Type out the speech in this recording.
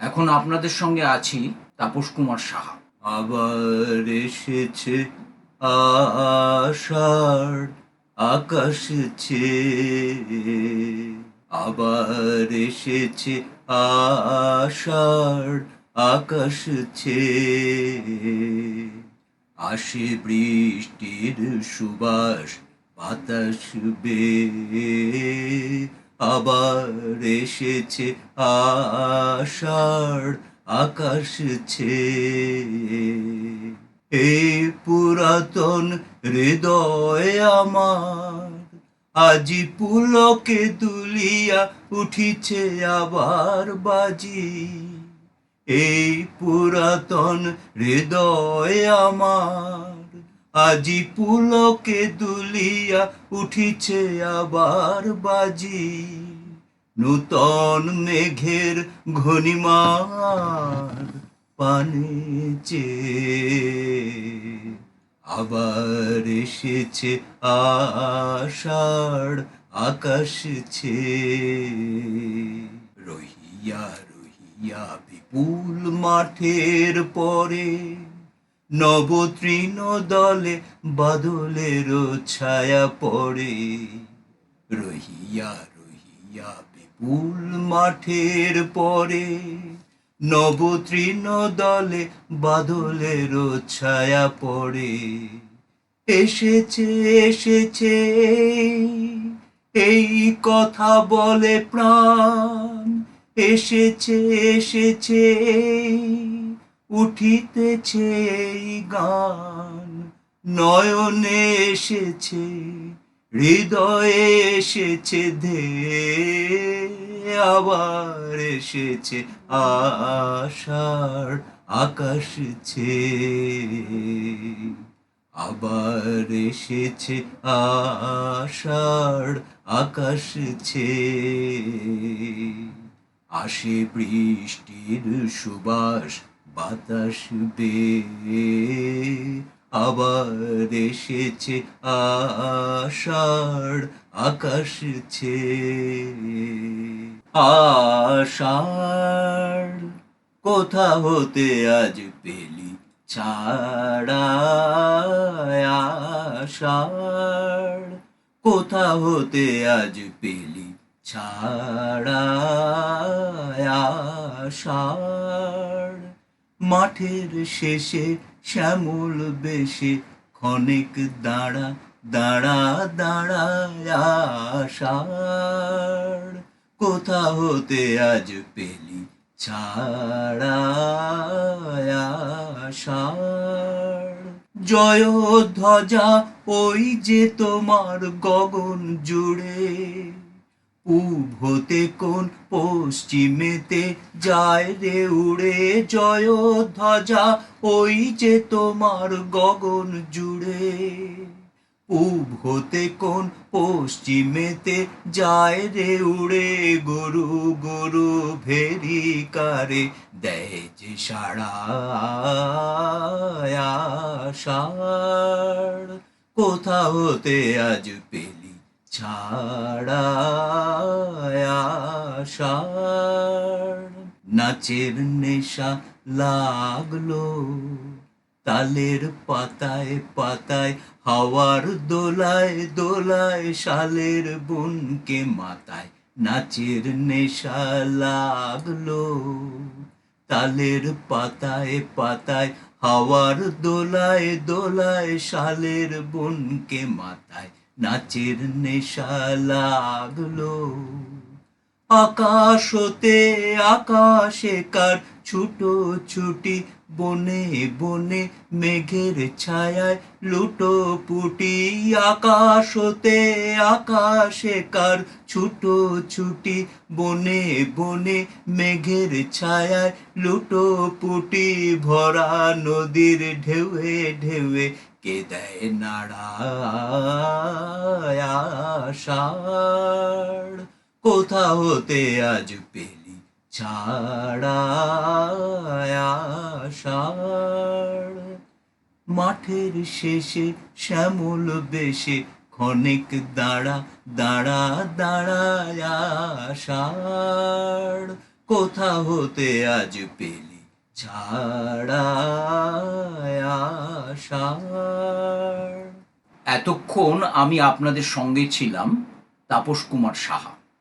এখন আপনাদের সঙ্গে আছি তাপস কুমার সাহা। আবার এসেছে আষাঢ় আকাশ ছেয়ে, আবার এসেছে আষাঢ় আকাশ ছেয়ে, আসে বৃষ্টির সুবাস বাতাস বেয়ে, আবার এসেছে আষাঢ় আকাশ ছেয়ে। এই পুরাতন হৃদয় আমার আজি পুলকে দুলিয়া উঠিছে আবার বাজি। এই পুরাতন হৃদয় আমার আজি পুলকে দুলিয়া উঠিছে আবার বাজি। নূতন মেঘের ঘনিমার পানে চেয়ে, আবার এসেছে আষাঢ় আকাশ ছেয়ে। রহিয়া রহিয়া বিপুল মাঠের পরে, নবতৃণ দলে বাদলের ছায়া পড়ে। রহিয়া রহিয়া বিপুল মাঠের পরে, নবতৃণ দলে বাদলের ছায়া পড়ে। এসেছে এসেছে এই কথা বলে প্রাণ, এসেছে এসেছে উঠিতেছে এই গান। নয়নে এসেছে হৃদয়ে এসেছে ধেয়ে, আবার এসেছে আষাঢ় আকাশ ছেয়ে। আবার এসেছে আষাঢ় আকাশ ছেয়ে, আসে বৃষ্টির সুবাস বাতাস বেয়ে, আবার এসেছে আষাঢ় আকাশ ছেয়ে। আষাঢ় কোথা হতে আজ পেলি ছাড়া, আষাঢ় কোথা হতে আজ পেলি ছাড়া। আষাঢ় মাঠের শেষে শ্যামল বেশে ক্ষণিক দাঁড়া দাঁড়া দাঁড়া। আষাঢ় কোথা হতে আজ পেলি ছাড়া। আষাঢ় জয় ধ্বজা ওই যে তোমার গগন জুড়ে, পূব হতে কোন পশ্চিমেতে যায় রে উড়ে। জয় ধ্বজা ওই যে তোমার গগন জুড়ে, পূব হতে কোন পশ্চিমেতে যায় রে উড়ে। গরু গরু ভেরি কারে দেয় যে সাড়া। আষাঢ় কোথা হতে আজ পেলি ছাড়া। আষাঢ় নাচের নেশা লাগলো তালের পাতায় পাতায়, হাওয়ার দোলায় দোলায় শালের বুনকে মাথায়। নাচের নেশা লাগলো তালের পাতায় পাতায়, হাওয়ার দোলায় দোলায় শালের বুনকে মাথায়। নাচের নেশা লাগলো আকাশ হতে আকাশে কার ছুটো ছুটি, বনে বনে মেঘের ছায়ায় লুটো পুটি। আকাশ হতে আকাশে কার ছুটো ছুটি, বনে বনে মেঘের ছায়ায় লুটো পুটি। ভরা নদীর ঢেউয়ে ঢেউয়ে কে দেয় নাড়া। আষাঢ় কোথা হতে আজ পেলি ছাড়া। আষাঢ় মাঠের শেষে শ্যামল বেশে ক্ষণিক দাঁড়া দাঁড়া দাঁড়া। আষাঢ় কোথা হতে আজ পেলি ছাড়া আশার। এতক্ষণ আমি আপনাদের সঙ্গে ছিলাম তাপস কুমার সাহা।